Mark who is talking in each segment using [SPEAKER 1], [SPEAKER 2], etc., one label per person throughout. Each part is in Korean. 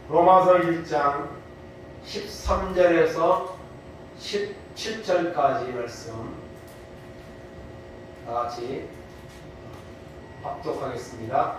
[SPEAKER 1] 로마서 1장 13절에서 17절까지 말씀 다같이 합독하겠습니다.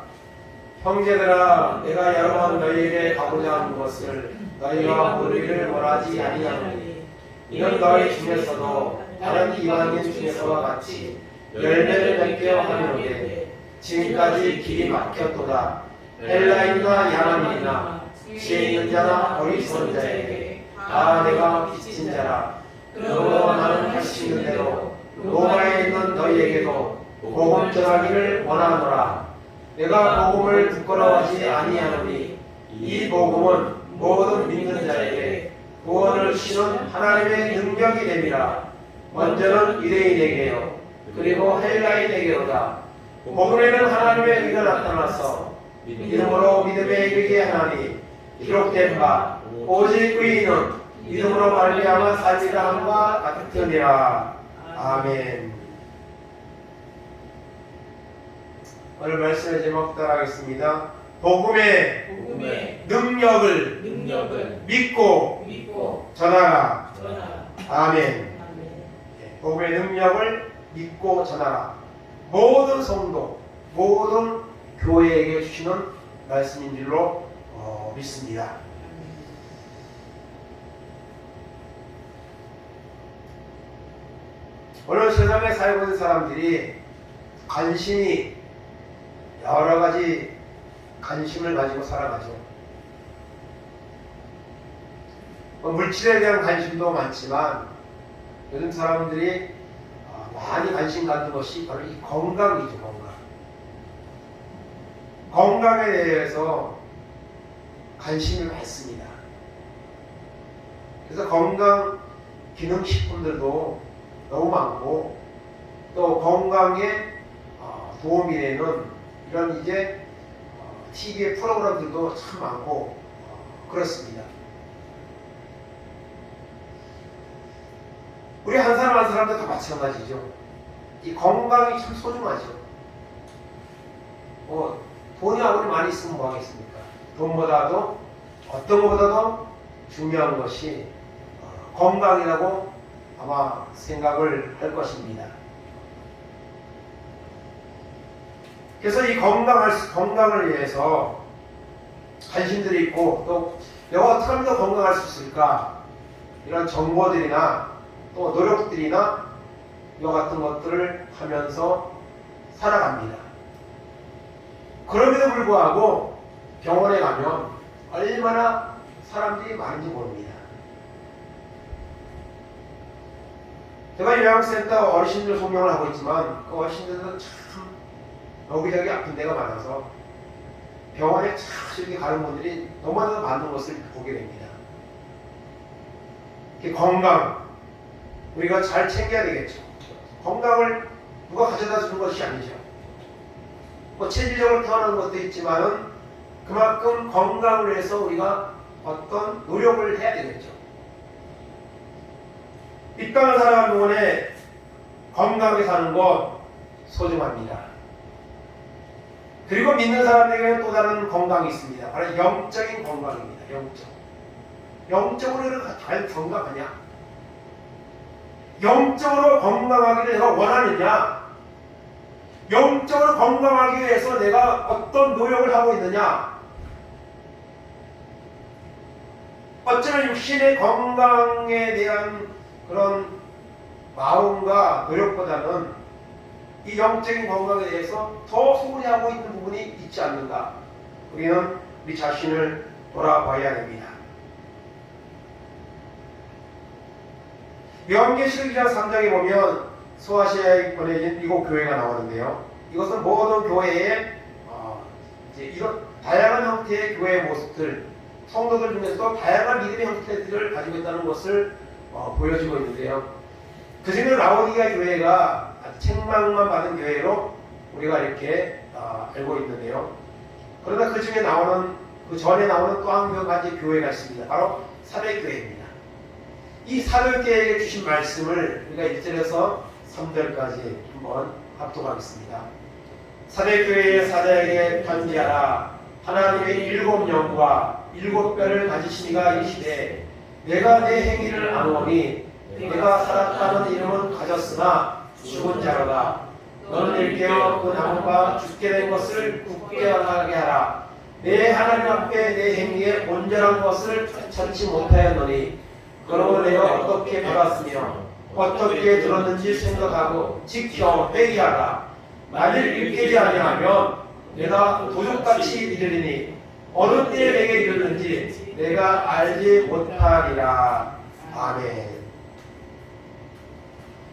[SPEAKER 1] 형제들아, 내가 여러 번 너희에게 가고자 하는 것을 너희가 모르기를 원하지 아니하노니 이는 너희 중에서도 다른 이방인 중에서와 같이 열매를 맺게 하려는데 지금까지 길이 막혔도다. 헬라인이나 야만인이나 지혜 있는 자나 어리석은 자에게 다 내가 빚진 자라. 그러므로 나는 할 수 있는 대로 로마에 있는 너희에게도 복음 전하기를 원하노라. 내가 복음을 부끄러워하지 아니하노니 이 복음은 모든 믿는 자에게 구원을 주시는 하나님의 능력이 됨이라. 먼저는 유대인에게요 그리고 헬라인에게로다. 복음에는 하나님의 의가 나타나서 믿음으로 믿음에 이르게 하나니 기록된 바 오직 의인은 믿음으로 말미암아 살리라 함과 같으니라. 아멘. 오늘 말씀의 제목 따라하겠습니다. 복음의 능력을 믿고 전하라. 아멘. 복음의 능력을 믿고 전하라. 모든 성도, 모든 교회에게 주시는 말씀인 줄로 믿습니다. 오늘 세상에 살고 있는 사람들이 관심이 여러 가지 관심을 가지고 살아가죠. 물질에 대한 관심도 많지만 요즘 사람들이 많이 관심 갖는 것이 바로 이 건강이죠. 건강에 대해서 관심이 많습니다. 그래서 건강 기능식품들도 너무 많고 또 건강에 도움이 되는 이런 이제 TV 프로그램들도 참 많고 그렇습니다. 우리 한 사람 한 사람도 다 마찬가지죠. 이 건강이 참 소중하죠. 돈이 아무리 많이 있으면 뭐 하겠습니까? 돈보다도 어떤 것보다도 중요한 것이 건강이라고 아마 생각을 할 것입니다. 그래서 이 건강을 위해서 관심들이 있고 또 내가 어떻게 하면 더 건강할 수 있을까? 이런 정보들이나 또 노력들이나 이와 같은 것들을 하면서 살아갑니다. 그럼에도 불구하고 병원에 가면 얼마나 사람들이 많은지 모릅니다. 제가 요양센터 어르신들 소명을 하고 있지만 그 어르신들은 참 여기저기 아픈 데가 많아서 병원에 참 이렇게 가는 분들이 너무나 많은 것을 보게 됩니다. 건강, 우리가 잘 챙겨야 되겠죠. 건강을 누가 가져다 주는 것이 아니죠. 체질적으로 태어나는 것도 있지만은 그만큼 건강을 위해서 우리가 어떤 노력을 해야 되겠죠. 이 땅을 살아가는 동안에 건강하게 사는 것 소중합니다. 그리고 믿는 사람에게는 또 다른 건강이 있습니다. 바로 영적인 건강입니다. 영적으로 잘 건강하냐? 영적으로 건강하기를 내가 원하느냐? 영적으로 건강하기 위해서 내가 어떤 노력을 하고 있느냐? 어쩌면 육신의 건강에 대한 그런 마음과 노력보다는 이 영적인 건강에 대해서 더 소홀히 하고 있는 부분이 있지 않는가? 우리는 우리 자신을 돌아봐야 됩니다. 요한계시록 2장 3장에 보면 소아시아에 보내진 미국 교회가 나오는데요. 이것은 모든 교회의 이제 이런 다양한 형태의 교회의 모습들, 성도들 중에서도 다양한 믿음의 형태들을 가지고 있다는 것을 보여주고 있는데요. 그 중에 라오디게아 교회가 책망만 받은 교회로 우리가 이렇게 알고 있는데요. 그러나 그 중에 그 전에 나오는 또 한 가지 교회가 있습니다. 바로 사도교회입니다. 이 사도교회에게 주신 말씀을 우리가 1절에서 3절까지 한번 합독하겠습니다. 사도교회의 사도에게 편지하라. 하나님의 7영과 7뼈를 가지시니가 이르시되 내가 내 행위를 아노니 내가 살았다는 이름은 가졌으나 죽은 자로다. 너는 일깨어 그 나무가 죽게 된 것을 굳게 하게 하라. 내 하나님 앞에 내 행위에 온전한 것을 찾지 못하였노니 그러므로 내가 어떻게 받았으며 어떻게 들었는지 생각하고 지켜 회개하라. 만일 일깨지 아니하면 내가 도둑같이 이르리니 어느 때에 내게 이르는지 내가 알지 못하리라. 아멘.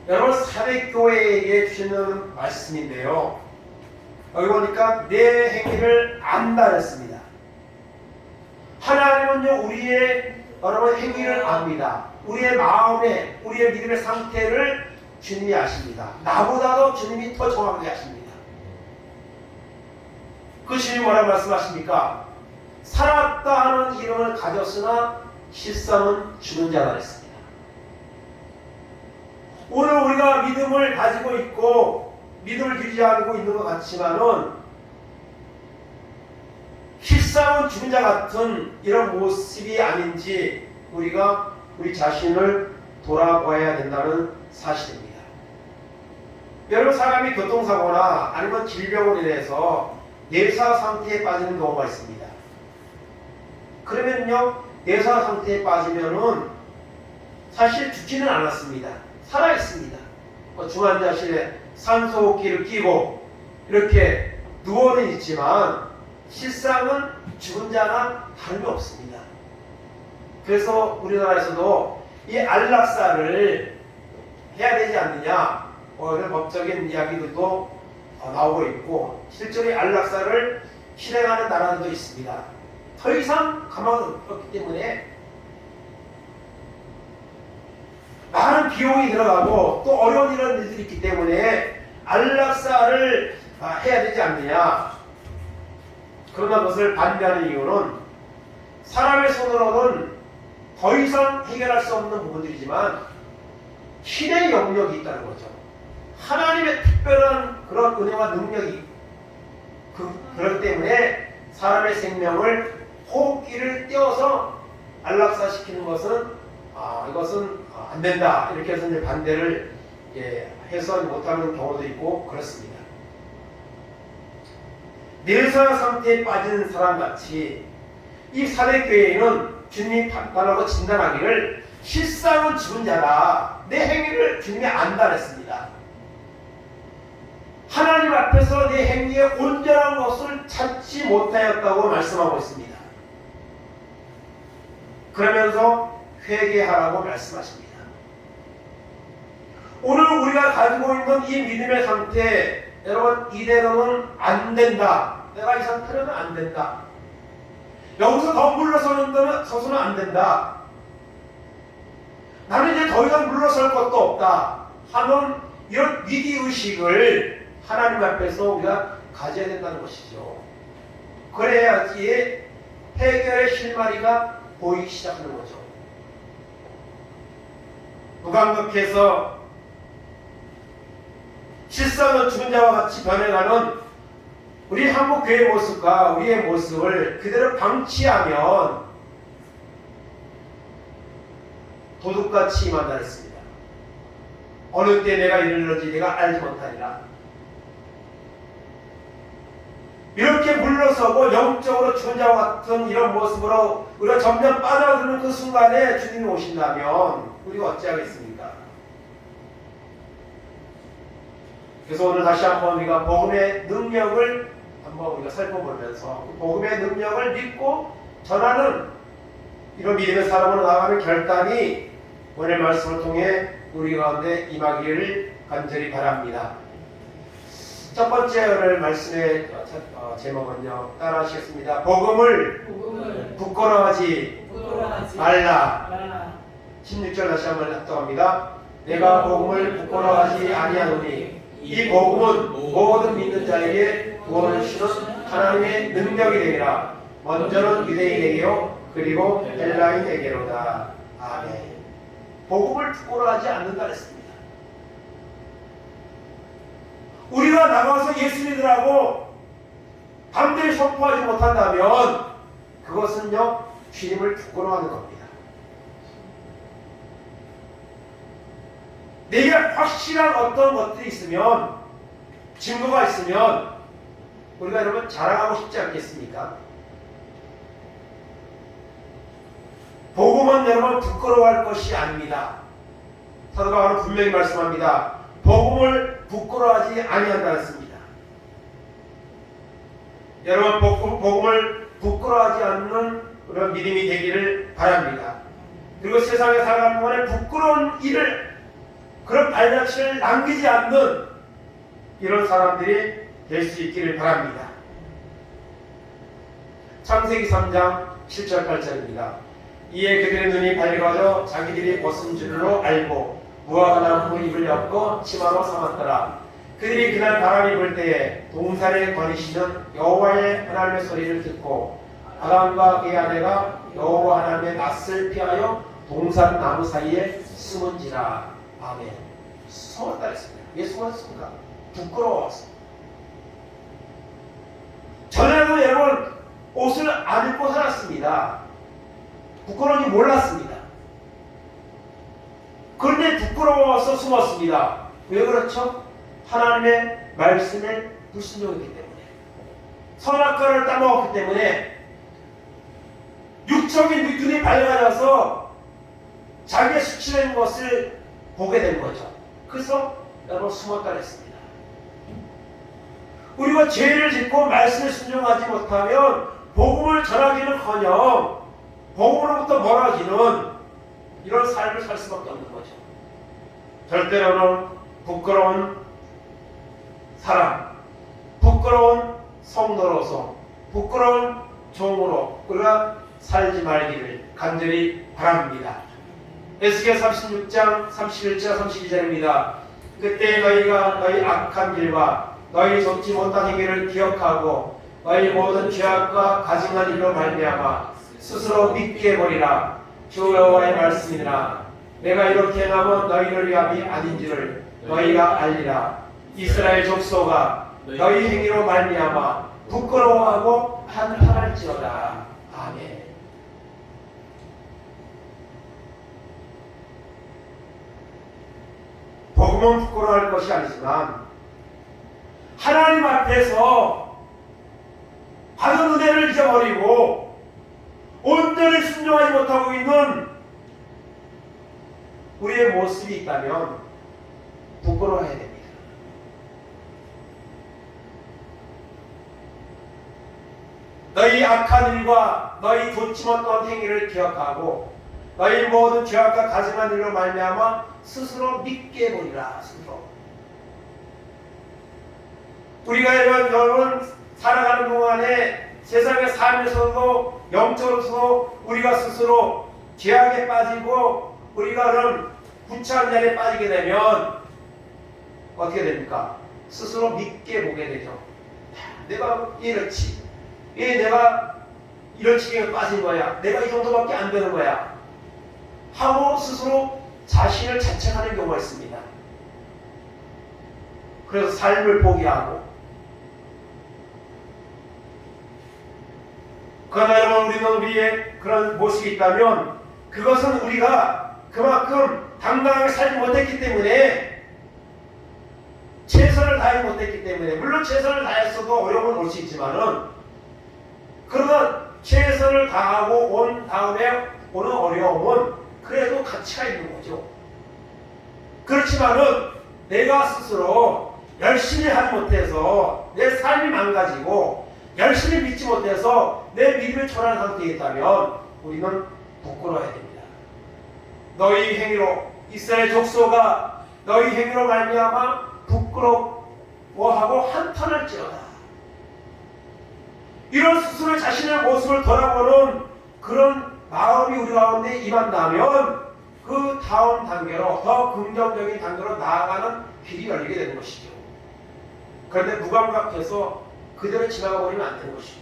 [SPEAKER 1] 여러분, 사대교회에게 주시는 말씀인데요, 여기 보니까 내 행위를 안다 했습니다. 하나님은요 우리의 여러분 행위를 압니다. 우리의 마음에 우리의 믿음의 상태를 주님이 아십니다. 나보다도 주님이 더 정확하게 아십니다. 그 주님이 뭐라고 말씀하십니까? 살았다 하는 이름을 가졌으나 실상은 죽은 자라 했습니다. 오늘 우리가 믿음을 가지고 있고 믿음을 유지하고 있는 것 같지만은 실상은 죽은 자 같은 이런 모습이 아닌지 우리가 우리 자신을 돌아봐야 된다는 사실입니다. 여러분, 사람이 교통사고나 아니면 질병으로 인해서 내사 상태에 빠지는 경우가 있습니다. 그러면요, 내사 상태에 빠지면은 사실 죽지는 않았습니다. 살아있습니다. 중환자실에 산소호흡기를 끼고 이렇게 누워는 있지만 실상은 죽은 자나 다름이 없습니다. 그래서 우리나라에서도 이 안락사를 해야 되지 않느냐 이런 법적인 이야기들도 나오고 있고 실제로 이 안락사를 실행하는 나라들도 있습니다. 더 이상 가망이 없기 때문에 많은 비용이 들어가고 또 어려운 이런 일들이 있기 때문에 안락사를 해야 되지 않느냐. 그러나 그것을 반대하는 이유는 사람의 손으로는 더 이상 해결할 수 없는 부분들이지만 신의 영역이 있다는 거죠. 하나님의 특별한 그런 은혜와 능력이 그렇기 때문에 사람의 생명을 호흡기를 떼어서 안락사시키는 것은 이것은 안 된다 이렇게 해서 이제 반대를 해서 못하는 경우도 있고 그렇습니다. 내사 상태에 빠진 사람같이 이 사대교회에는 주님이 판단하고 진단하기를 실상은 죽은 자다. 내 행위를 주님이 안다 했습니다. 하나님 앞에서 내 행위에 온전한 것을 찾지 못하였다고 말씀하고 있습니다. 그러면서 회개하라고 말씀하십니다. 오늘 우리가 가지고 있는 이 믿음의 상태, 여러분, 이대로는 안 된다. 내가 이 상태로는 안 된다. 여기서 더 물러서서는 안 된다. 나는 이제 더 이상 물러설 것도 없다 하는 이런 위기의식을 하나님 앞에서 우리가 가져야 된다는 것이죠. 그래야지 해결의 실마리가 보이기 시작하는 거죠. 무감각해서 실상은 죽은 자와 같이 변해가는 우리 한국교회의 모습과 우리의 모습을 그대로 방치하면 도둑같이 임한다 했습니다. 어느 때 내가 이르는지 내가 알지 못하리라. 이렇게 물러서고 영적으로 죽은 자와 같은 이런 모습으로 우리가 점점 빠져드는 그 순간에 주님이 오신다면 우리가 어찌하겠습니까? 그래서 오늘 다시 한번 우리가 복음의 능력을 한번 우리가 살펴보면서 복음의 능력을 믿고 전하는 이런 믿음의 사람으로 나가는 결단이 오늘 말씀을 통해 우리 가운데 임하기를 간절히 바랍니다. 첫 번째 오늘 말씀의 제목은요, 따라 하시겠습니다. 복음을 부끄러워하지 말라. 16절 다시 한번 합독합니다. 내가 복음을 부끄러워하지 아니하노니 이 복음은 모든 믿는 자에게 구원을 주시는 하나님의 능력이 되리라. 먼저는 유대인에게요 그리고 헬라인에게로다. 아멘. 복음을 부끄러워하지 않는다 했습니다. 우리가 나가서 예수 믿으라고 담대히 선포하지 못한다면 그것은요 주님을 부끄러워하는 겁니다. 내게 확실한 어떤 것들이 있으면, 증거가 있으면 우리가 여러분 자랑하고 싶지 않겠습니까? 복음은 여러분 부끄러워할 것이 아닙니다. 사도 바울은 분명히 말씀합니다. 복음을 부끄러워하지 아니한다 했습니다. 여러분 복음을 부끄러워하지 않는 그런 믿음이 되기를 바랍니다. 그리고 세상에 살아가는 동안에 부끄러운 일을, 그런 발자취를 남기지 않는 이런 사람들이 될 수 있기를 바랍니다. 창세기 3장 7절 8절입니다. 이에 그들의 눈이 밝아져 자기들이 벗은 줄로 알고 무화과 나무 잎을 엮고 치마로 삼았더라. 그들이 그날 바람이 불 때에 동산에 거니시는 여호와의 하나님의 소리를 듣고 아담과 그의 아내가 여호와 하나님의 낯을 피하여 동산 나무 사이에 숨은지라. 아멘. 숨었다 했습니다. 왜 숨었습니까? 부끄러워서. 전에도 여러분 옷을 안 입고 살았습니다. 부끄러운지 몰랐습니다. 그런데 부끄러워서 숨었습니다. 왜 그렇죠? 하나님의 말씀에 불순종했기 때문에, 선악과를 따먹었기 때문에, 육적인 눈이 밝아져서 자기의 수치된 것을 보게 된 거죠. 그래서 여러분 숨었다 그랬습니다. 우리가 죄를 짓고 말씀에 순종하지 못하면 복음을 전하기는커녕 복음으로부터 멀어지는 이런 삶을 살 수밖에 없는 거죠. 절대로는 부끄러운 사람, 부끄러운 성도로서, 부끄러운 종으로 우리가 살지 말기를 간절히 바랍니다. 에스겔 36장 31절 32절입니다. 그때 너희가 너희 악한 길과 너희 좋지 못한 행위를 기억하고 너희 모든 죄악과 가증한 일로 말미암아 스스로 믿게 버리라. 주 여호와의 말씀이라. 내가 이렇게 행하면 너희를 위함이 아닌 줄을 너희가 알리라. 이스라엘 족속아 너희 행위로 말미암아 부끄러워하고 한탄할지어다. 아멘. 복음은 부끄러워할 것이 아니지만 하나님 앞에서 받은 은혜를 잊어버리고 온전히 순종하지 못하고 있는 우리의 모습이 있다면 부끄러워해야 됩니다. 너희 악한 일과 너희 좋지 못한 행위를 기억하고 너희 모든 죄악과 가증한 일로 말미암아 스스로 믿게 보리라. 스스로. 우리가 여러분 살아가는 동안에 세상의 삶에서도 영적으로서도 우리가 스스로 죄악에 빠지고 우리가 그런 구차한 자리에 빠지게 되면 어떻게 됩니까? 스스로 믿게 보게 되죠. 내가 이렇지, 왜 내가 이런 지경에 빠진 거야? 내가 이 정도밖에 안 되는 거야? 하고 스스로 자신을 자책하는 경우가 있습니다. 그래서 삶을 포기하고. 그러나 여러분 우리는 우리의 그런 모습이 있다면 그것은 우리가 그만큼 당당하게 살지 못했기 때문에, 최선을 다하지 못했기 때문에, 물론 최선을 다했어도 어려움은 올 수 있지만은, 그러나 최선을 다하고 온 다음에 오는 어려움은 그래도 가치가 있는 거죠. 그렇지만은 내가 스스로 열심히 하지 못해서 내 삶이 망가지고 열심히 믿지 못해서 내 믿음이 초라한 상태에 있다면 우리는 부끄러워야 됩니다. 너희 행위로, 이스라엘 족속아 너희 행위로 말미암아 부끄러워하고 한탄할지어다. 이런 스스로 자신의 모습을 돌아보는 그런 마음이 우리 가운데 임한다면 그 다음 단계로, 더 긍정적인 단계로 나아가는 길이 열리게 되는 것이죠. 그런데 무감각해서 그대로 지나가 버리면 안 되는 것이죠.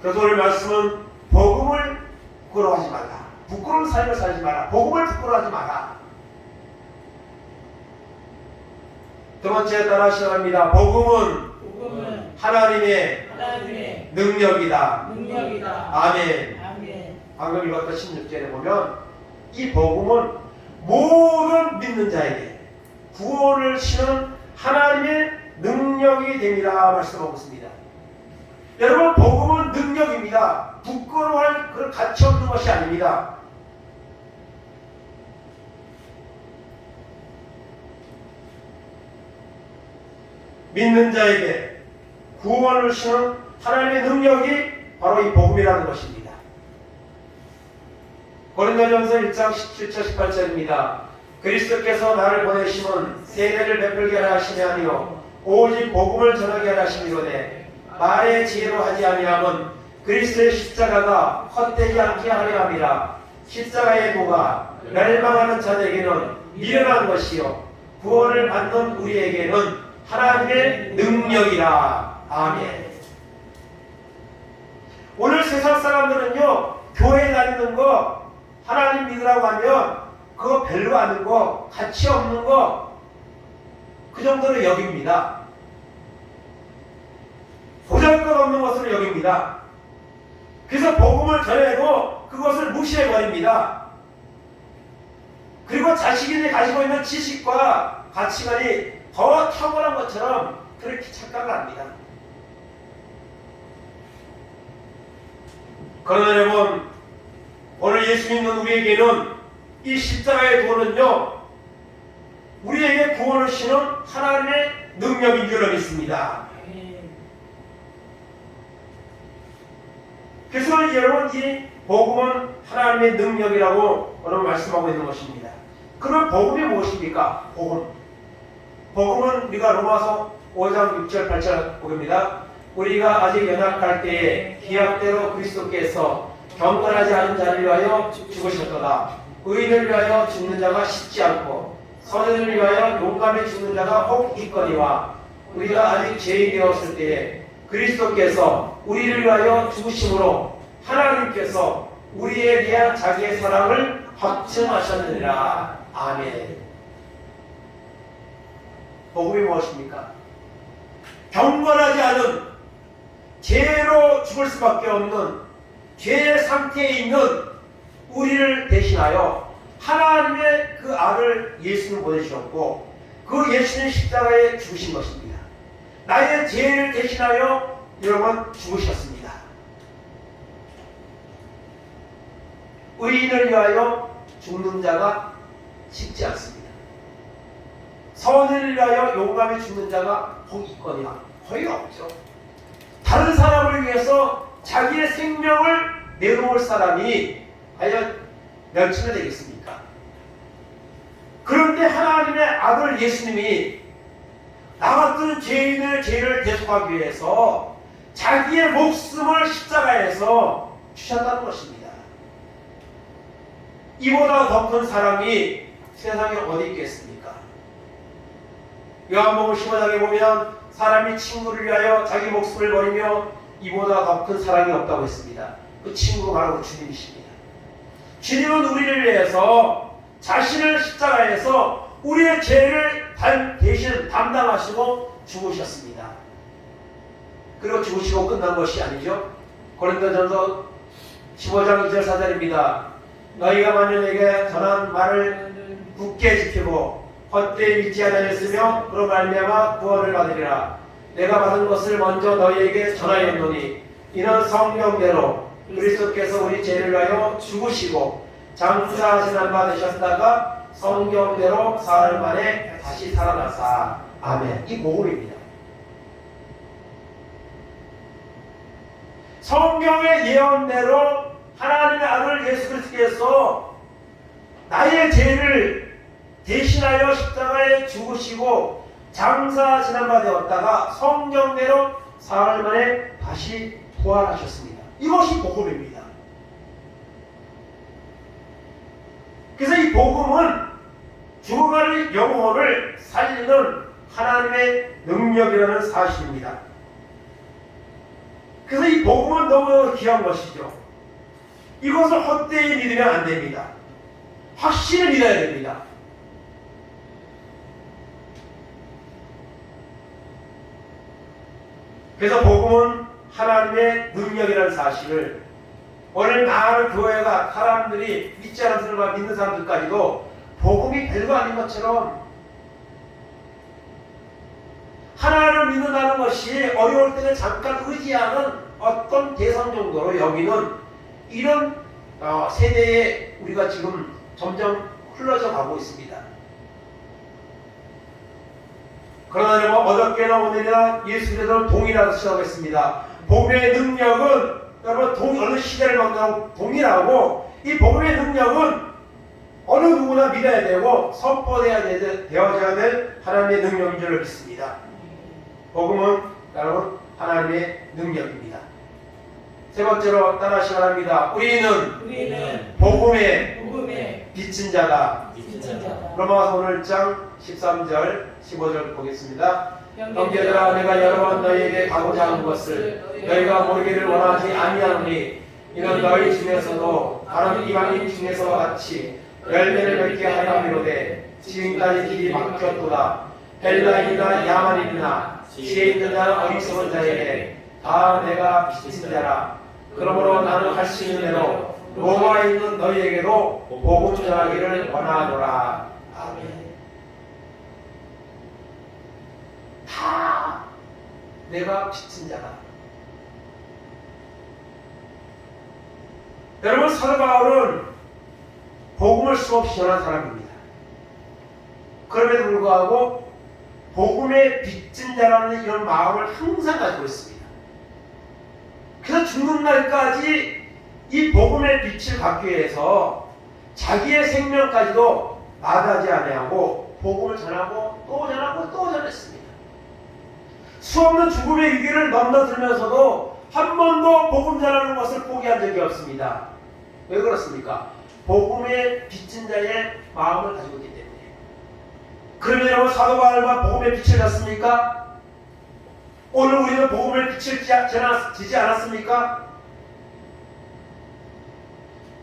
[SPEAKER 1] 그래서 오늘 말씀은 복음을 부끄러워하지 말라. 부끄러운 삶을 살지 마라. 복음을 부끄러워하지 마라. 두 번째 따라 시작합니다. 복음은
[SPEAKER 2] 복음은
[SPEAKER 1] 하나님의
[SPEAKER 2] 하나님의
[SPEAKER 1] 능력이다.
[SPEAKER 2] 능력이다.
[SPEAKER 1] 아멘.
[SPEAKER 2] 아멘.
[SPEAKER 1] 방금 읽었던 16절에 보면 이 복음은 모든 믿는 자에게 구원을 주는 하나님의 능력이 됩니다. 말씀하고 있습니다. 여러분, 복음은 능력입니다. 부끄러워할 그런 가치 없는 것이 아닙니다. 믿는 자에게 구원을 주는 하나님의 능력이 바로 이 복음이라는 것입니다. 고린도전서 1장 17절 18절입니다. 그리스도께서 나를 보내심은 세례를 베풀게 하려 하심이 아니요 오직 복음을 전하게 하려 하심이로되 말의 지혜로 하지 아니함은 그리스도의 십자가가 헛되지 않게 하려 함이라. 십자가의 도가 멸망하는 자들에게는 미련한 것이요 구원을 받는 우리에게는 하나님의 능력이라. 아멘. 오늘 세상 사람들은요, 교회 다니는 거, 하나님 믿으라고 하면 그거 별로 아는 거, 가치 없는 거, 그 정도로 여깁니다. 보잘것없는 것으로 여깁니다. 그래서 복음을 전해도 그것을 무시해버립니다. 그리고 자신이 가지고 있는 지식과 가치관이 더 탁월한 것처럼 그렇게 착각을 합니다. 그러나 여러분, 오늘 예수 믿는 우리에게는 이 십자가의 도는요, 우리에게 구원을 주는 하나님의 능력인 줄로 믿습니다. 그래서 여러분, 이 복음은 하나님의 능력이라고 오늘 말씀하고 있는 것입니다. 그럼 복음이 무엇입니까? 복음은 우리가 로마서 5장 6절 8절 보입니다. 우리가 아직 연약할 때에 기약대로 그리스도께서 경건하지 않은 자를 위하여 죽으셨도다. 의인을 위하여 죽는 자가 쉽지 않고 선인을 위하여 용감히 죽는 자가 혹 있거니와 우리가 아직 죄인이 되었을 때에 그리스도께서 우리를 위하여 죽으심으로 하나님께서 우리에 대한 자기의 사랑을 확증하셨느니라. 아멘. 복음이 무엇입니까? 경건하지 않은 죄로 죽을 수밖에 없는 죄의 상태에 있는 우리를 대신하여 하나님의 그 아들 예수를 보내주셨고 그 예수는 십자가에 죽으신 것입니다. 나의 죄를 대신하여 여러분 죽으셨습니다. 의인을 위하여 죽는 자가 쉽지 않습니다. 선을 위하여 용감히 죽는 자가 혹 있거니와 거의 없죠. 다른 사람을 위해서 자기의 생명을 내놓을 사람이 과연 몇이나 되겠습니까? 그런데 하나님의 아들 예수님이 나 같은 죄인의 죄를 대속하기 위해서 자기의 목숨을 십자가에서 주셨다는 것입니다. 이보다 더 큰 사랑이 세상에 어디 있겠습니까? 요한복음 15장에 보면 사람이 친구를 위하여 자기 목숨을 버리며 이보다 더 큰 사랑이 없다고 했습니다. 그 친구가 바로 주님이십니다. 주님은 우리를 위해서 자신을 십자가에서 우리의 죄를 대신 담당하시고 죽으셨습니다. 그리고 죽으시고 끝난 것이 아니죠. 고린도전서 15장 2절 4절입니다. 너희가 만일 내게 전한 말을 굳게 지키고 헛되이 믿지 않으셨으며 그로 말미암아 구원을 받으리라. 내가 받은 것을 먼저 너희에게 전하였노니 이는 성경대로 그리스도께서 우리 죄를 위하여 죽으시고 장사하시는 바 되셨다가 성경대로 사흘 만에 다시 살아나사. 아멘. 이 복음입니다. 성경의 예언대로 하나님의 아들 예수 그리스도께서 나의 죄를 대신하여 십자가에 죽으시고 장사하시는 바 되었다가 성경대로 사흘 만에 다시 부활하셨습니다. 이것이 복음입니다. 그래서 이 복음은 죽어가는 영혼을 살리는 하나님의 능력이라는 사실입니다. 그래서 이 복음은 너무 귀한 것이죠. 이것을 헛되이 믿으면 안 됩니다. 확실히 믿어야 됩니다. 그래서 복음은 하나님의 능력이라는 사실을 오늘 많은 교회가 사람들이 믿지 않는 사람과 믿는 사람들까지도 복음이 별거 아닌 것처럼 하나님을 믿는다는 것이 어려울 때는 잠깐 의지하는 어떤 대상 정도로 여기는 이런 세대에 우리가 지금 점점 흘러져 가고 있습니다. 그러나 여러분 어저께나 오늘이나 예수님께서 동일하다고 시작했습니다. 복음의 능력은 여러분 어느 시대를 만나고 동일하고 이 복음의 능력은 어느 누구나 믿어야 되고 되어져야 될 하나님의 능력인 줄 믿습니다. 복음은 여러분 하나님의 능력입니다. 세 번째로 따라하시기 바랍니다. 우리는 복음의 빚진 자다. 로마서 오늘 1장 13절 15절 보겠습니다. 형제들아 내가 여러 번 너희에게 가고자 하는 것을 너희가 모르기를 원하지 아니하노니 이는 너희 중에서도 다른 이방인 중에서와 같이 열매를 맺게 하려 함이로되 지금까지 길이 막혔도다. 헬라인이나 야만인이나 지혜 있는 자나 어리석은 자에게 다 내가 빚진 자라. 그러므로 나는 할 수 있는 대로 로마에 있는 너희에게도 복음 전하기를 원하노라. 아멘. 다 내가 빚진 자다. 여러분 사도 바울은 복음을 수없이 전한 사람입니다. 그럼에도 불구하고 복음에 빚진 자라는 이런 마음을 항상 가지고 있습니다. 그래서 죽는 날까지 이 복음의 빛을 받기 위해서 자기의 생명까지도 마다하지 아니하고 복음을 전하고 또 전하고 또 전했습니다. 수없는 죽음의 위기를 넘나들면서도 한 번도 복음 전하는 것을 포기한 적이 없습니다. 왜 그렇습니까? 복음의 빚진 자의 마음을 가지고 있기 때문에. 그러면 여러분 사도 바울만 복음의 빛을 졌습니까? 오늘 우리는 복음의 빛을 지지 않았습니까?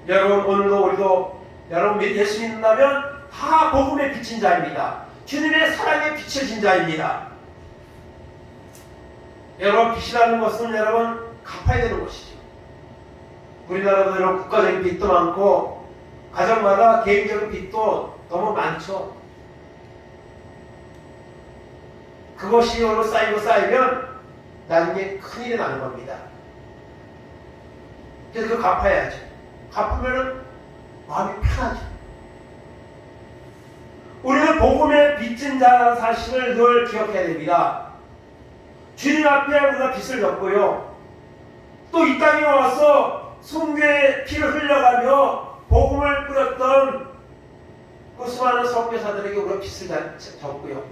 [SPEAKER 1] 여러분 오늘도 우리도 여러분 예수 믿는다면 다 복음의 빛인 자입니다. 주님의 사랑의 빛을 진 자입니다. 여러분 빚이라는 것은 여러분 갚아야 되는 것이죠. 우리나라도 여러분 국가적인 빚도 많고 가정마다 개인적인 빚도 너무 많죠. 그것이 오늘 쌓이면 나중에 큰일이 나는 겁니다. 그래서 그거 갚아야죠. 갚으면 마음이 편하죠. 우리는 복음의 빚진 자라는 사실을 늘 기억해야 됩니다. 주님 앞에 우리가 빚을 졌고요. 또 이 땅에 와서 순교의 피를 흘려가며 복음을 뿌렸던 그 수많은 선교사들에게 우리가 빚을 졌고요.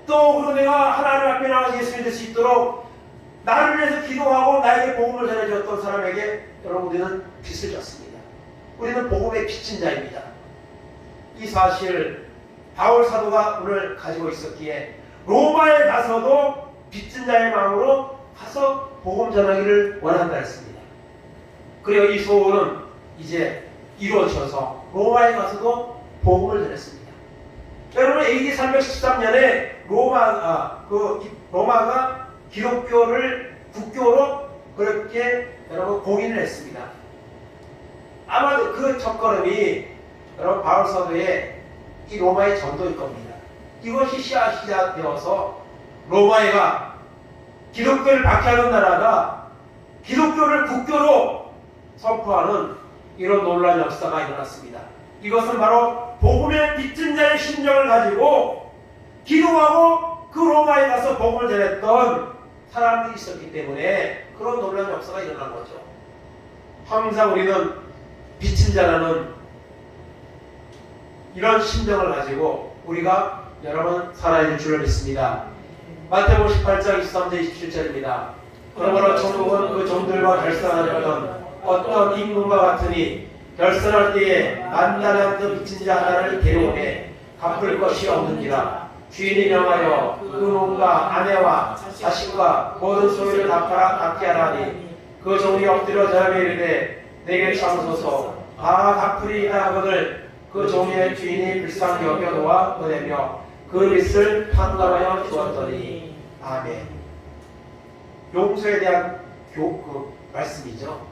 [SPEAKER 1] 또 그리고 내가 하나님 앞에 나가서 예수 믿을 수 있도록 나를 위해서 기도하고 나에게 복음을 전해줬던 사람에게 여러분 우리는 빚을 졌습니다. 우리는 복음의 빚진 자입니다. 이 사실 바울 사도가 오늘 가지고 있었기에 로마에 가서도 빚진 자의 마음으로 가서 복음 전하기를 원한다 했습니다. 그리고 이 소원은 이제 이루어져서 로마에 가서도 복음을 전했습니다. 여러분 AD 313년에 로마가 기독교를 국교로 그렇게 여러분 공인을 했습니다. 아마도 그 첫걸음이 여러분 바울 사도의 이 로마의 전도일 겁니다. 이것이 시작되어서 로마가 기독교를 박해하는 나라가 기독교를 국교로 선포하는 이런 놀라운 역사가 일어났습니다. 이것은 바로 복음의 빚진 자의 심정을 가지고 기도하고 그 로마에 가서 복음을 전했던 사람들이 있었기 때문에 그런 놀라운 역사가 일어난 거죠. 항상 우리는 빚진 자라는 이런 심정을 가지고 우리가 여러분 살아야 될 줄을 믿습니다. 마태복음 18장 23절 27절입니다. 그러므로 천국은 그 종들과 결산하려던 어떤 임금과 같으니 결산할 때에 만난한 그 빚진 자 하나를 데려오매 갚을 것이 없느니라. 주인이 명하여 그 몸과 아내와 자식과 모든 소유를 다 팔아 갚게 하라니 그 종이 엎드려 절하며 이르되 내게 참소서 다 갚으리이다 하거늘 그 종의 주인이 불쌍히 여겨 놓아 보내며 그 빚을 탕감하여 주었더니 아멘. 용서에 대한 말씀이죠.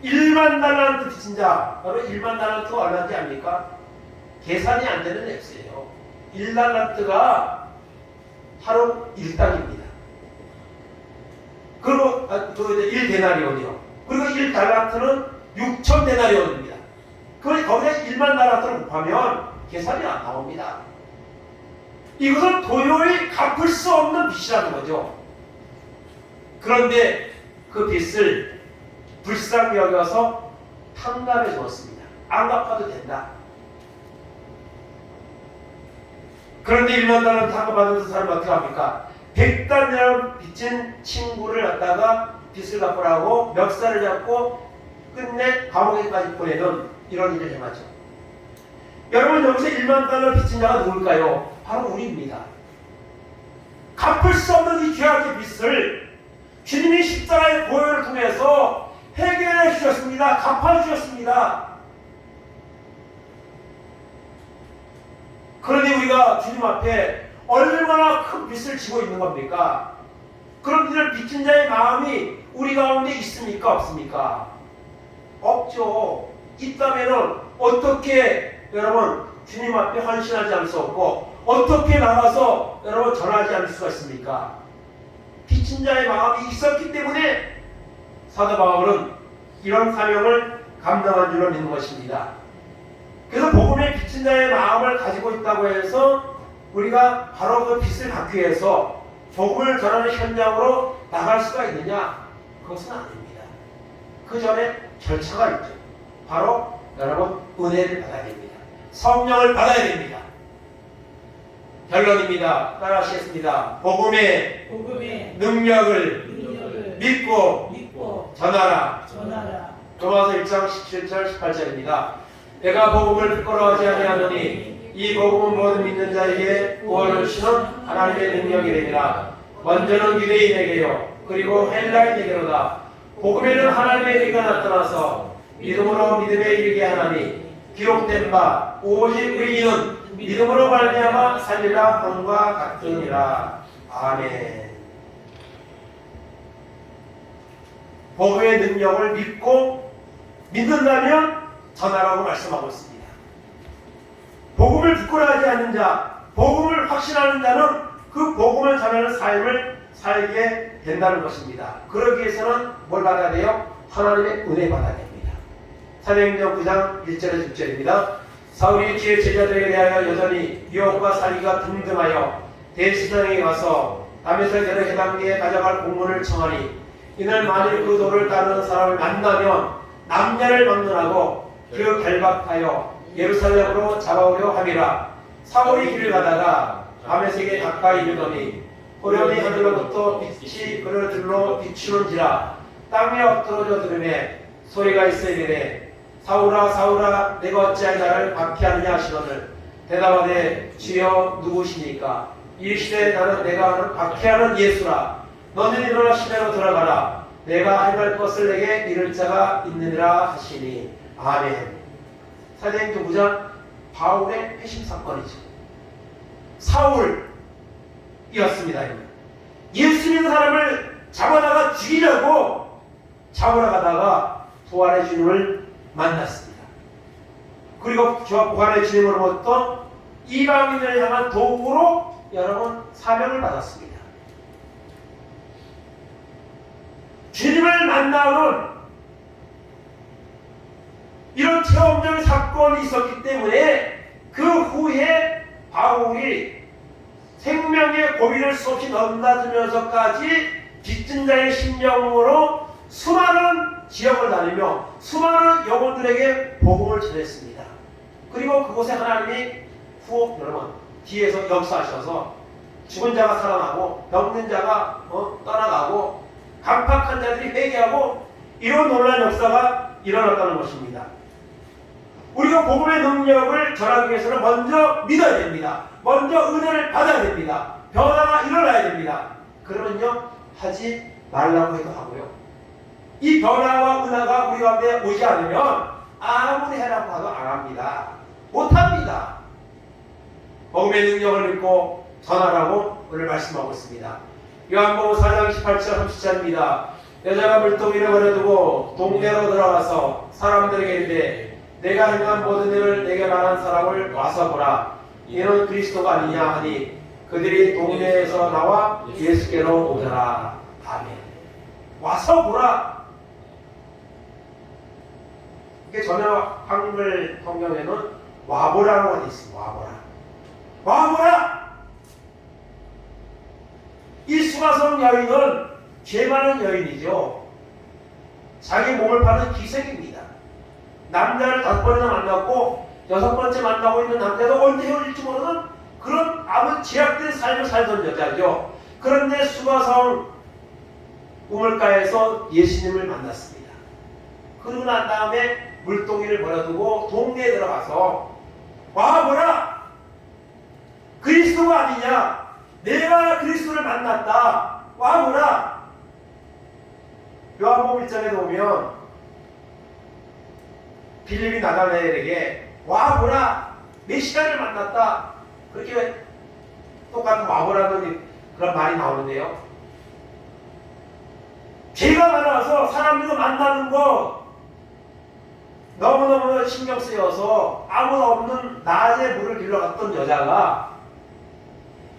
[SPEAKER 1] 1만 달란트 빚진 자, 바로 1만 달란트가 얼마인지 압니까? 계산이 안 되는 액수예요. 1달란트가 하루 1당입니다. 그리고 이제 1데나리온이요. 그리고 1달란트는 6,000데나리온입니다. 그걸 거기에 1만 달란트를 곱하면 계산이 안 나옵니다. 이것은 도저히 갚을 수 없는 빚이라는 거죠. 그런데 그 빚을 불쌍히 여겨서 탕감해 주었습니다. 안 갚아도 된다. 그런데 1만 달란트 탕감받은 사람은 어떻게 합니까? 100달러 빚진 친구를 갖다가 빚을 갚으라고 멱살을 잡고 끝내 감옥에까지 보내는 이런 일을 행하죠. 여러분, 여기서 1만 달러 빚진 자가 누굴까요? 바로 우리입니다. 갚을 수 없는 이 죄악의 빚을 주님이 십자가의 보혈을 통해서 해결해 주셨습니다. 갚아 주셨습니다. 그런데 우리가 주님 앞에 얼마나 큰 빚을 지고 있는 겁니까? 그런 이를 빚진 자의 마음이 우리 가운데 있습니까? 없습니까? 없죠. 있다면은 어떻게 여러분 주님 앞에 헌신하지 않을 수 없고 어떻게 나가서 여러분 전하지 않을 수가 있습니까? 빚진 자의 마음이 있었기 때문에 사도 바울은 이런 사명을 감당한 줄로 믿는 것입니다. 그래서 복음의 빚진 자의 마음을 가지고 있다고 해서 우리가 바로 그 빚을 갚기 위해서 복음을 전하는 현장으로 나갈 수가 있느냐? 그것은 아닙니다. 그 전에 절차가 있죠. 바로 여러분 은혜를 받아야 됩니다. 성령을 받아야 됩니다. 결론입니다. 따라하시겠습니다. 복음의 능력을 믿고 전하라. 로마서 1장 17절 18절입니다. 내가 복음을 부끄러워하지 아니하노니 이 복음은 모든 믿는 자에게 구원을 주시는 하나님의 능력이 되니라. 먼저는 유대인에게요 그리고 헬라인에게로다. 복음에는 하나님의 의가 나타나서 믿음으로 믿음에 이르게 하나니 기록된 바 오직 의인은 믿음으로 말미암아 살리라 함과 같으니라. 아멘. 복음의 능력을 믿는다면 전하라고 말씀하고 있습니다. 복음을 부끄러워하지 않는 자, 복음을 확신하는 자는 그 복음을 전하는 삶을 살게 된다는 것입니다. 그러기 위해서는 뭘 받아야 돼요? 하나님의 은혜 받아야 됩니다. 사도행전 9장 1절에서 6절입니다. 사울이 주의 제자들에 대하여 여전히 유혹과 살기가 등등하여 대시장에 가서 다메섹 여러 해당계에 가져갈 공문을 청하니 이는 만일 그 도를 따르는 사람을 만나면 남녀를 막론하고 그 결박하여 예루살렘으로 잡아오려 함이라. 사울이 길을 가다가 다메섹에 가까이 이르더니 호련히 하늘로부터 빛이 그를 들러 비추는지라. 땅에 엎드러져 들으매 소리가 있어 이르되 사울아 사울아 내가 어찌하여 나를 박해하느냐 하시거늘 대답하되 주여 누구시니까? 이르시되 나는 내가 박해하는 예수라. 너는 일어나 시내로 들어가라. 내가 행할 것을 내게 이를 자가 있느니라 하시니. 아멘. 사도행전 9장 바울의 회심 사건이죠. 사울이었습니다. 예수 믿는 사람을 잡아다가 죽이려고 잡으러 가다가 부활의 주님을 만났습니다. 그리고 부활의 주님으로부터 이방인을 향한 도구로 여러분 사명을 받았습니다. 주님을 만나는 이런 체험적 사건이 있었기 때문에 그 후에 바울이 생명의 고비를 수없이 넘나들면서까지 빚진 자의 심령으로 수많은 지역을 다니며 수많은 영혼들에게 복음을 전했습니다. 그리고 그곳에 하나님이 여러분 뒤에서 역사하셔서 죽은 자가 살아나고 병든 자가 떠나가고 강팍한 자들이 회개하고 이런 놀라운 역사가 일어났다는 것입니다. 우리가 복음의 능력을 전하기 위해서는 먼저 믿어야 됩니다. 먼저 은혜를 받아야 됩니다. 변화가 일어나야 됩니다. 그러면요 하지 말라고 해도 하고요. 이 변화와 은혜가 우리 가운데 오지 않으면 아무리 해라고 해도 안 합니다. 못합니다. 복음의 능력을 믿고 전하라고 오늘 말씀하고 있습니다. 요한복음 4장 28절 30절입니다. 여자가 물동이를 버려두고 동네로 들어가서 사람들에게 이르되 내가 행한 모든 일을 내게 말한 사람을 와서 보라. 이는 그리스도가 아니냐 하니 그들이 동네에서 나와 예수께로 오더라. 아멘. 와서 보라. 이게 전혀 한글 성경에는 와보라라고 되어 있습니다. 와보라. 와보라. 이 수가성 여인은 죄 많은 여인이죠. 자기 몸을 파는 기생입니다. 남자를 5번이나 만났고 6번째 만나고 있는 남자도 언제 헤어질지 모르는 그런 아무 제약된 삶을 살던 여자죠. 그런데 수가성 우물가에서 예수님을 만났습니다. 그러고 난 다음에 물동이를 버려두고 동네에 들어가서 와보라. 그리스도가 아니냐. 내가 그리스도를 만났다. 와보라. 요한복음 1장에 보면 빌립이 나다나엘에게 와보라. 메시아를 만났다. 그렇게 똑같은 와보라는 그런 말이 나오는데요. 죄가 많아서 사람들과 만나는 거 너무너무 신경 쓰여서 아무도 없는 낮에 물을 길러갔던 여자가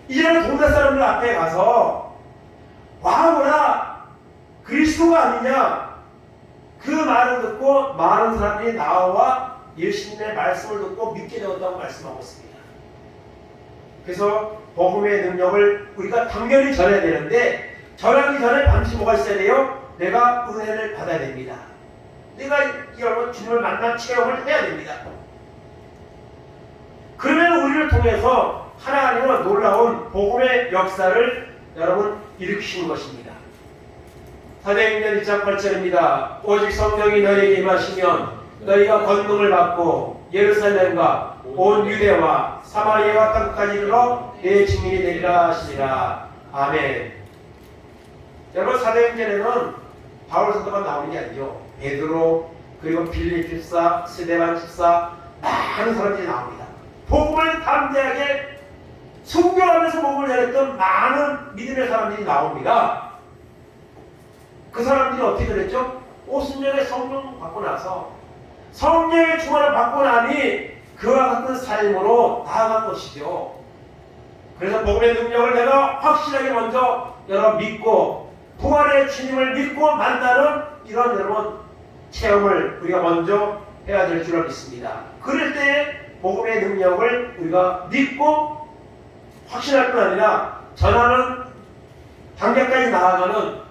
[SPEAKER 1] 이제는 동네 사람들 앞에 가서 와보라. 그리스도가 아니냐. 그 말을 듣고 많은 사람들이 나와 예수님의 말씀을 듣고 믿게 되었다고 말씀하고 있습니다. 그래서 복음의 능력을 우리가 당연히 전해야 되는데 전하기 전에 반드시 뭐가 있어야 돼요? 내가 은혜를 받아야 됩니다. 내가 여러분 주님을 만난 체험을 해야 됩니다. 그러면 우리를 통해서 하나님은 놀라운 복음의 역사를 여러분 일으키시는 것입니다. 사도행전 1장 8절입니다. 오직 성령이 너희에게 임하시면 너희가 권능을 받고 예루살렘과 온 유대와 사마리아와 땅까지 이르러 내 증인이 되리라 하시니라. 아멘. 여러분 사도행전에는 바울 사도만 나오는 게 아니죠. 베드로 그리고 빌립 집사, 스데반 집사 많은 사람들이 나옵니다. 복음을 담대하게 순교하면서 복음을 전했던 많은 믿음의 사람들이 나옵니다. 그 사람들이 어떻게 그랬죠? 오순절에 성령 받고 나서 성령의 충만을 받고 나니 그와 같은 삶으로 나아간 것이죠. 그래서 복음의 능력을 내가 확실하게 먼저 여러분 믿고 부활의 주님을 믿고 만나는 이런 여러분 체험을 우리가 먼저 해야 될 줄을 믿습니다. 그럴 때 복음의 능력을 우리가 믿고 확신할 뿐 아니라 전하는 단계까지 나아가는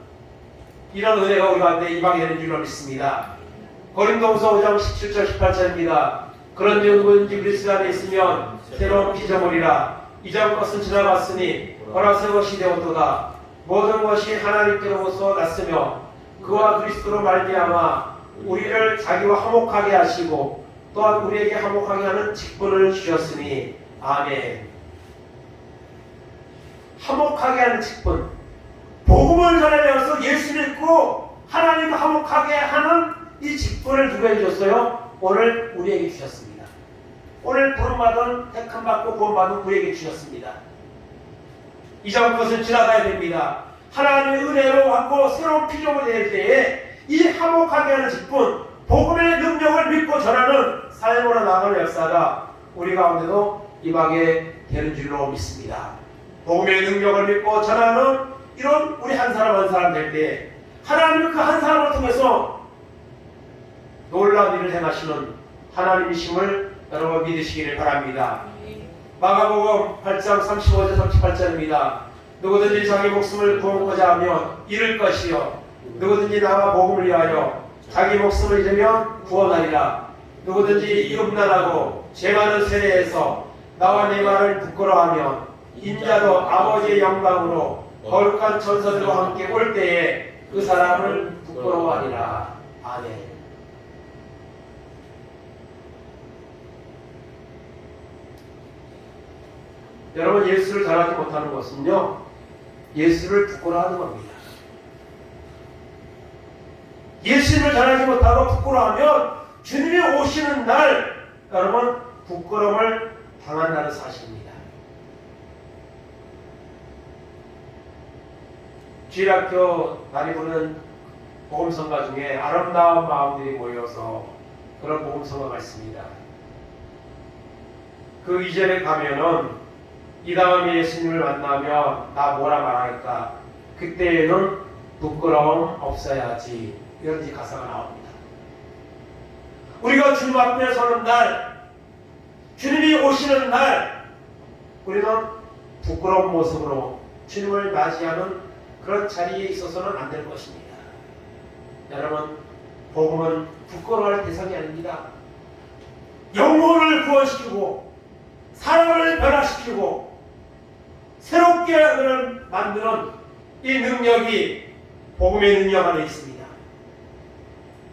[SPEAKER 1] 이런 은혜가 우리 가운데 임하게 되는 줄로 믿습니다. 고린도후서 5장 17절 18절입니다. 그런데 누구든지 그리스도 안에 있으면 새로운 피조물이라. 이전 것은 지나갔으니 보라 새 것이 되었도다. 모든 것이 하나님께로부터 났으며 그와 그리스도로 말미암아 우리를 자기와 화목하게 하시고 또한 우리에게 화목하게 하는 직분을 주셨으니 아멘. 화목하게 하는 직분, 복음을 전해내어서 예수 믿고 하나님과 화목하게 하는 이 직분을 누가 해줬어요? 오늘 우리에게 주셨습니다. 오늘 부름받은 택함받고 구원받은 우리에게 주셨습니다. 이전 것은 지나가야 됩니다. 하나님의 은혜로 받고 새로운 피조물이 될 때에 이 화목하게 하는 직분, 복음의 능력을 믿고 전하는 삶으로 나가는 역사가 우리 가운데도 임하게 되는 줄로 믿습니다. 복음의 능력을 믿고 전하는 이런 우리 한 사람 한 사람 될 때 하나님은 그 한 사람을 통해서 놀라운 일을 행하시는 하나님이심을 여러분 믿으시기를 바랍니다. 마가복음 8장 35절 38절입니다. 누구든지 자기 목숨을 구원하고자 하면 잃을 것이요 누구든지 나와 복음을 위하여 자기 목숨을 잃으면 구원하리라. 누구든지 음란하고 죄 많은 세대에서 나와 내 말을 부끄러워하면 인자도 아버지의 영광으로 거룩한 천사들과 함께 올 때에 그 사람을 부끄러워하리라. 아멘. 여러분 예수를 잘하지 못하는 것은요 예수를 부끄러워하는 겁니다. 예수를 잘하지 못하고 부끄러워하면 주님이 오시는 날 여러분 부끄러움을 당한다는 사실입니다. 주일학교 많이 부르는 복음성가 중에 아름다운 마음들이 모여서 그런 복음성가가 있습니다. 그 2절에 가면은 이 다음에 예수님을 만나면 나 뭐라 말할까? 그때에는 부끄러움 없어야지. 이런 가사가 나옵니다. 우리가 주님 앞에 서는 날, 주님이 오시는 날, 우리는 부끄러운 모습으로 주님을 맞이하는 그런 자리에 있어서는 안 될 것입니다. 여러분, 복음은 부끄러워할 대상이 아닙니다. 영혼을 구원시키고 사람을 변화시키고 새롭게 만드는 이 능력이 복음의 능력 안에 있습니다.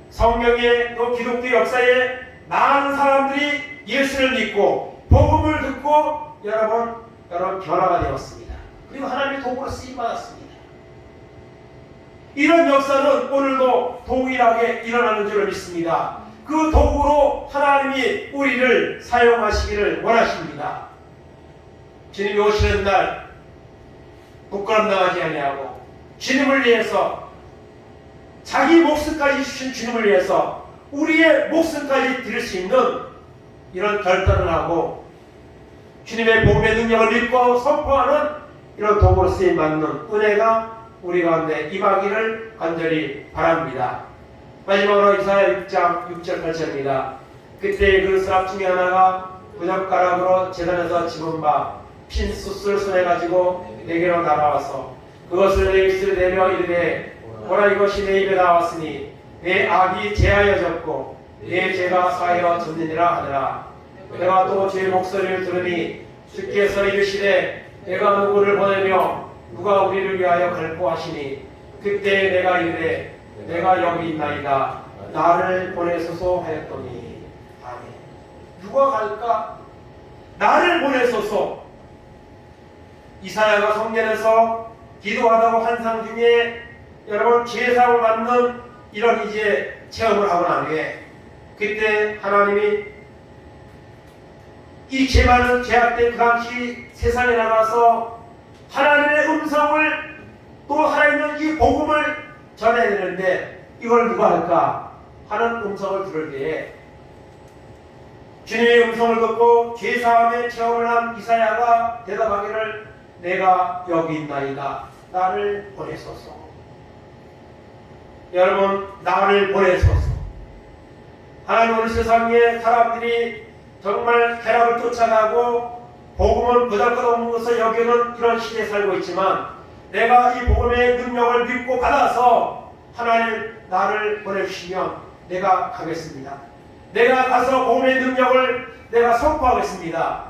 [SPEAKER 1] 성경의 또 기독교 역사에 많은 사람들이 예수를 믿고 복음을 듣고 여러분 변화가 되었습니다. 그리고 하나님의 도구로 쓰임받았습니다. 이런 역사는 오늘도 동일하게 일어나는 줄 믿습니다. 그 도구로 하나님이 우리를 사용하시기를 원하십니다. 주님이 오시는 날 부끄럼 당하지 아니하고 주님을 위해서 자기 목숨까지 주신 주님을 위해서 우리의 목숨까지 드릴 수 있는 이런 결단을 하고 주님의 복음의 능력을 믿고 선포하는 이런 도구로 쓰임받는 은혜가 우리 가운데 임하기를 간절히 바랍니다. 마지막으로 이사야 6장 6절 8절입니다. 그때 그 사람 중에 하나가 부젓가락으로 제단에서 집은 바 핀 숯을 손에 가지고 내게로 날아와서 그것을 내 입술에 내며 이르되 보라 이것이 내 입에 나왔으니 내 악이 제하여졌고 내 죄가 사하여 졌느니라 하더라. 내가 또 주의 목소리를 들으니 주께서 이르시되 내가 누구를 보내며 누가 우리를 위하여 갈고 하시니 그때 내가 이르되 내가 여기 있나이다 나를 보내소서 하였더니 아멘. 누가 갈까? 나를 보내소서. 이사야가 성전에서 기도하다고 환상 중에 여러분 죄사함을 받는 이런 이제 체험을 하고 난 후에 그때 하나님이 이 죄 많은 죄악된 그 당시 세상에 나가서 하나님의 음성을 또 하나님의 이 복음을 전해야 되는데 이걸 누가 할까 하는 음성을 들을 때에 주님의 음성을 듣고 죄사함의 체험을 한 이사야가 대답하기를 내가 여기 있나이다 나를 보내소서. 여러분 나를 보내소서. 하나님 오늘 세상에 사람들이 정말 쾌락을 쫓아가고 복음은 보잘것없는 것을 여기는 그런 시대에 살고 있지만 내가 이 복음의 능력을 믿고 받아서 하나님 나를 보내주시면 내가 가겠습니다. 내가 가서 복음의 능력을 내가 선포하겠습니다.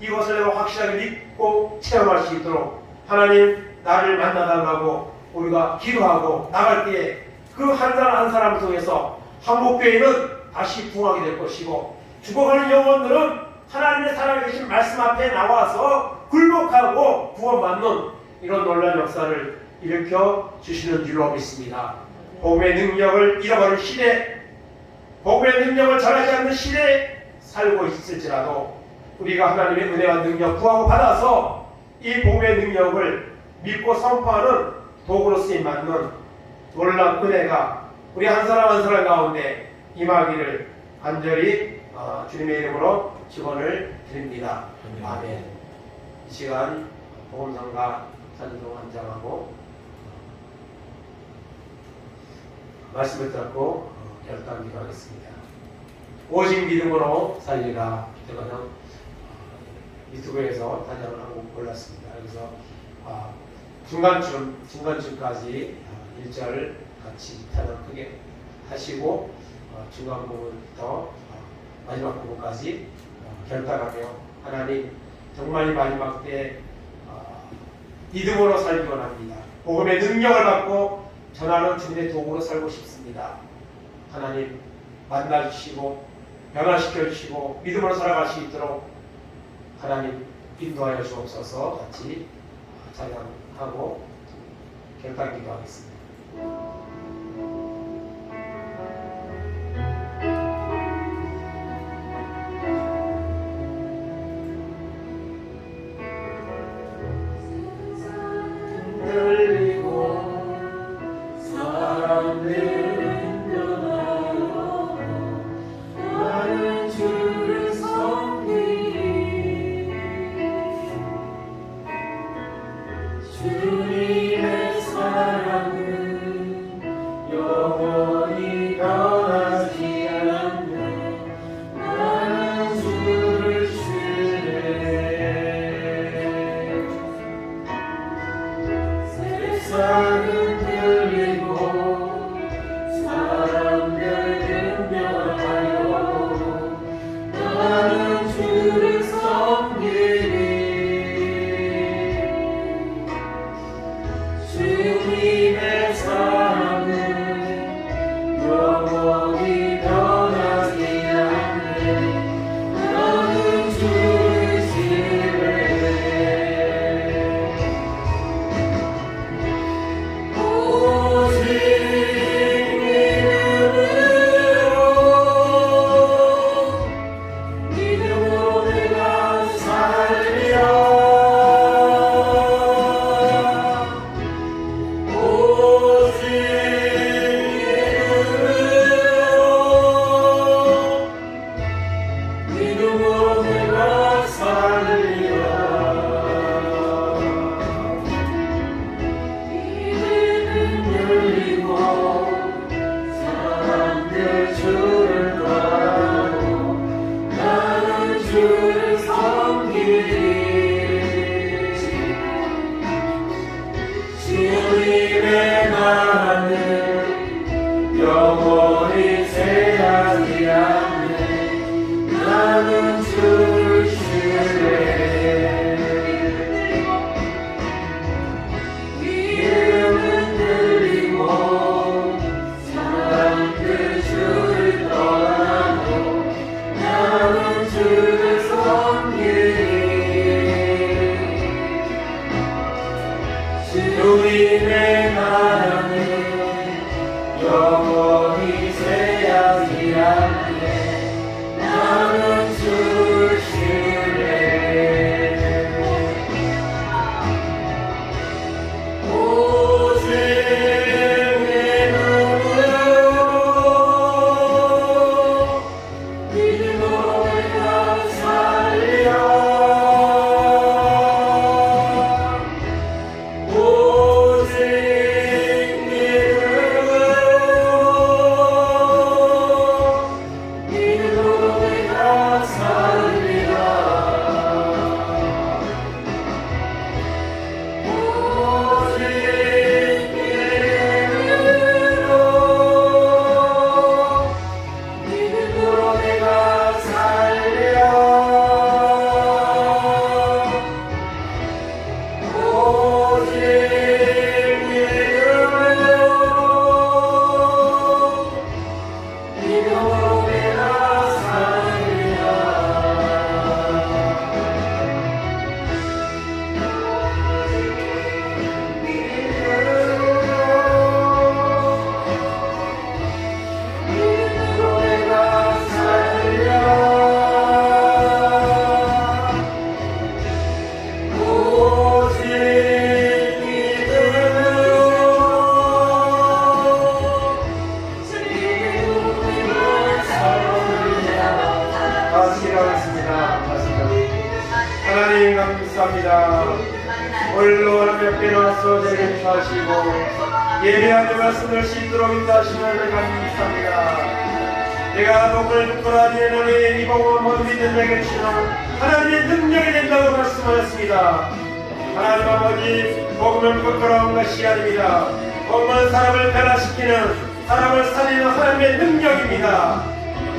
[SPEAKER 1] 이것을 내가 확실하게 믿고 체험할 수 있도록 하나님 나를 만나달라고 우리가 기도하고 나갈 때에 그 한 사람 한 사람을 통해서 한국교회는 다시 부흥하게 될 것이고 죽어가는 영혼들은 하나님의 살아계신 말씀 앞에 나와서 굴복하고 구원받는 이런 놀라운 역사를 일으켜 주시는 줄로 믿습니다. 복음의 능력을 잃어버린 시대, 복음의 능력을 전하지 않는 시대에 살고 있을지라도 우리가 하나님의 은혜와 능력 구하고 받아서 이 복음의 능력을 믿고 선포하는 도구로 쓰임받는 놀라운 은혜가 우리 한 사람 한 사람 가운데 임하기를 간절히 주님의 이름으로 축원을 드립니다. 아멘. 이 시간 복음성가 찬송 한장하고 말씀을 듣고 결단 기도하겠습니다. 오직 믿음으로 살리라. 이거는 유튜브에서 단장을 하고 골랐습니다. 그래서 중간쯤까지 1절 같이 단장 크게 하시고 중간 부분부터 마지막 부분까지 결단하며 하나님 정말 이 마지막 때 믿음으로 살기 원합니다. 복음의 능력을 받고 전하는 주님의 도구로 살고 싶습니다. 하나님 만나주시고 변화시켜주시고 믿음으로 살아갈 수 있도록 하나님 인도하여 주옵소서. 같이 찬양하고 결단 기도하겠습니다.
[SPEAKER 2] 들리고 사람들은 변하여 나는 주를 섬기리. 주님의 사랑은 영원히 변하지 않네. 나는 주를 주네. 세상은 들리고 사람들은 변하여 나는 주를 섬기리. 주님의 사랑은 영원히 변하지 않네. 나는 주를 신뢰해. 오직 믿음으로 내가 살리라. 오직 믿음으로 내가 살리라. 이제는 열리고 사람들 주를 따라고 나는 주를 섬기리. 주님의 나라는 영원히 새하지 않네. 나는 주를 신뢰해. 이름은 들리고 사람들 주를 떠나고 나는 주를 섬기리. 주님의 나라는 영원히 새하지 않네. 나는 주를 신뢰해. 오직 믿음으로 내가 살리라. 오직 믿음으로 내가 살리라. 오직 믿음으로 내가 살리라. 오직 믿음으로 내가 살리라. 믿음으로 내가 살리라. 오직 믿음으로 내가 살리라.
[SPEAKER 1] 다시 기도하겠습니다. 하나님 감사합니다. 오늘도 하나님께 나와서 저에게 인도하시고 예배하는 말씀을 씻도록 인도하시면 감사합니다. 내가 복을 듣고라 지내노니 이 복은 모두 믿는 자에게 주시는 하나님의 능력이 된다고 말씀하셨습니다. 하나님 아버지, 복음은 부끄러운 것이 아닙니다. 복음은 사람을 변화시키는, 사람을 살리는 하나님의 능력입니다.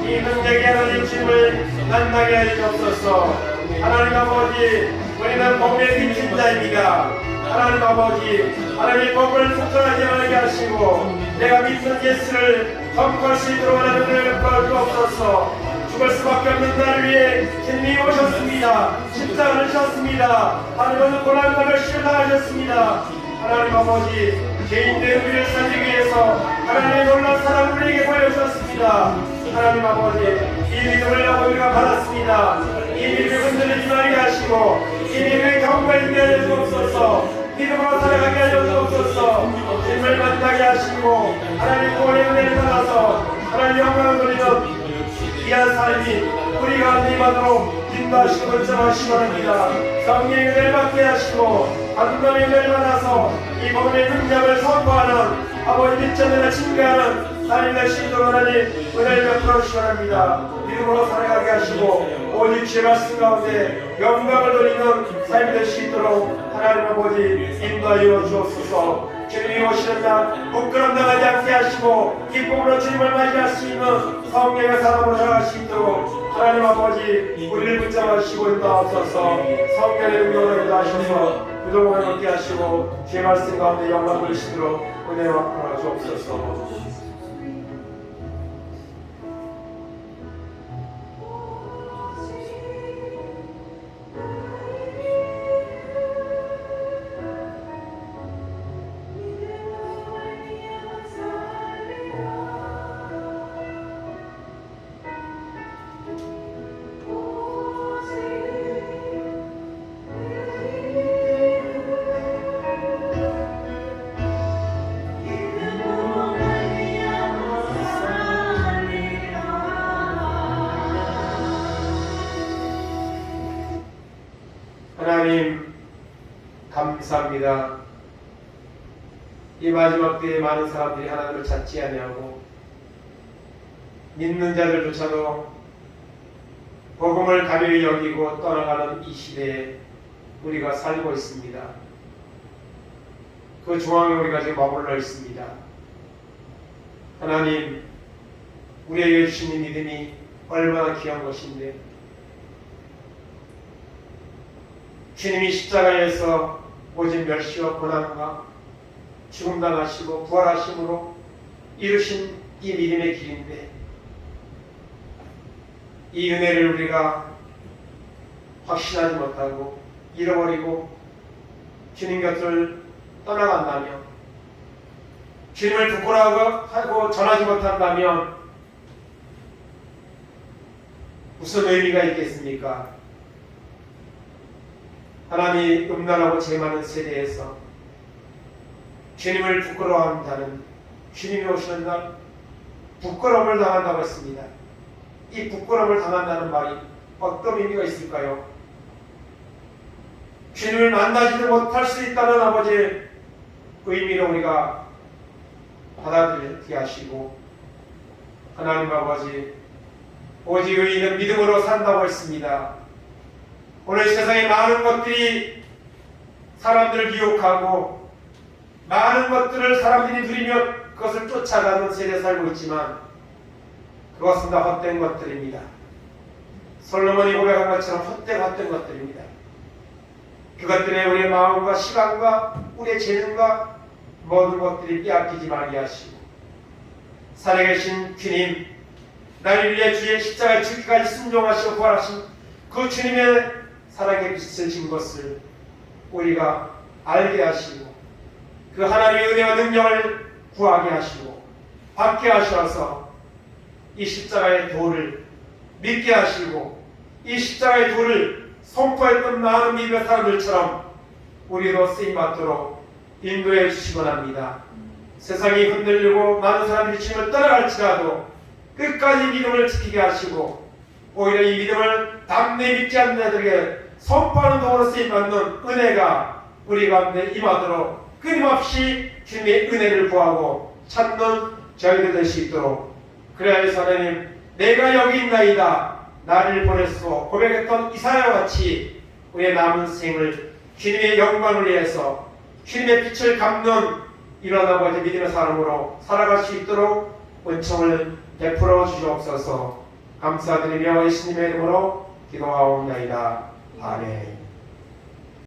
[SPEAKER 1] 이 능력이 하나님 주님을 만나게 하여 주옵소서. 하나님 아버지, 우리는 복음의 빚진 자입니다. 하나님 아버지, 하나님의 복을 속전하지 않게 하시고 내가 믿는 예수를 선포할 수 있도록 하나님을 도와주옵소서. 죽을 수밖에 없는 나를 위해 주님이 오셨습니다. 십자가를 지셨습니다. 하나님은 고난과 시를 당하셨습니다. 하나님 아버지, 죄인된 우리를 살리기 위해서 하나님의 놀라운 사랑 우리에게 보여주셨습니다. 하나님 아버지, 이 믿음을 우리가 받았습니다. 이 믿음을 흔들리지 말게 하시고 이 믿음의 경고에 임하여 주옵소서. 믿음으로 살아가게 하여 주옵소서. 주님을 만나게 하시고 하나님 구원의 은혜를 받아서 하나님 영광을 돌리는 귀한 삶이 우리 가운데 임하도록 인도하시고 권장하시기 바랍니다. 성령의 은혜를 받게 하시고 하나님의 은혜를 받아서 이 복음의 능력을 선포하는 아버지 믿자는 증거하는 하나님의 신도 하나님 은혜를 베풀어 주시기 바랍니다. 믿음으로 살아가게 하시고 오직 주의 말씀 가운데 영광을 돌리는 삶이 될 수 있도록 하나님 아버지 인도하여 주옵소서. 주님이 오시는 날 부끄럼 당하지 않게 하시고 기쁨으로 주님을 맞이할 수 있는 성령의 사람으로 살아갈 수 있도록 하나님 아버지 우리를 붙잡으시고 인도하옵소서. 성령의 능력으로 인도하셔서 그동안을 얻게 하시고 주의 말씀 가운데 영광 돌리시도록 은혜와 주옵소서. 하나님 감사합니다. 이 마지막 때에 많은 사람들이 하나님을 찾지 아니하고 믿는 자들조차도 복음을 가벼이 여기고 떠나가는 이 시대에 우리가 살고 있습니다. 그 중앙에 우리가 지금 머물러 있습니다. 하나님, 우리에게 주신 믿음이 얼마나 귀한 것인데 주님이 십자가에서 오직 멸시와 고난과 죽음 당하시고 부활하심으로 이루신 이 믿음의 길인데 이 은혜를 우리가 확신하지 못하고 잃어버리고 주님 곁을 떠나간다면, 주님을 부끄러워하고 전하지 못한다면 무슨 의미가 있겠습니까? 하나님, 음란하고 죄 많은 세대에서 주님을 부끄러워하는 자는 주님이 오시는 날 부끄러움을 당한다고 했습니다. 이 부끄러움을 당한다는 말이 어떤 의미가 있을까요? 주님을 만나지도 못할 수 있다는 아버지의 의미로 우리가 받아들이게 하시고, 하나님 아버지, 오직 의인은 믿음으로 산다고 했습니다. 오늘 세상에 많은 것들이 사람들을 유혹하고 많은 것들을 사람들이 누리며 그것을 쫓아가는 세대에 살고 있지만 그것은 다 헛된 것들입니다. 솔로몬이 고백한 것처럼 헛된 것들입니다. 그것들에 우리의 마음과 시간과 우리의 재능과 모든 것들이 빼앗기지 말게 하시고, 살아계신 주님, 나를 위해 주의 십자가의 죽기까지 순종하시고 부활하신 그 주님의 사랑의 빛을 진 것을 우리가 알게 하시고, 그 하나님의 은혜와 능력을 구하게 하시고 받게 하셔서 이 십자가의 도를 믿게 하시고, 이 십자가의 도를 선포했던 많은 믿음의 사람들처럼 우리도 쓰임받도록 인도해 주시기 바랍니다. 세상이 흔들리고 많은 사람들이 주님을 따라갈지라도 끝까지 믿음을 지키게 하시고, 오히려 이 믿음을 담대히 믿지 않는 자들에게 선포하는 도로 쓰임받는 은혜가 우리 가운데 임하도록 끊임없이 주님의 은혜를 구하고 찾는 저희들 될 수 있도록, 그래야 해서 하나님, 내가 여기 있나이다, 나를 보냈소 고백했던 이사야와 같이 우리의 남은 생을 주님의 영광을 위해서 주님의 빛을 갚는 이런 아버지 믿음의 사람으로 살아갈 수 있도록 은총을 베풀어 주시옵소서. 감사드리며 예수님의 이름으로 기도하옵나이다. 아멘.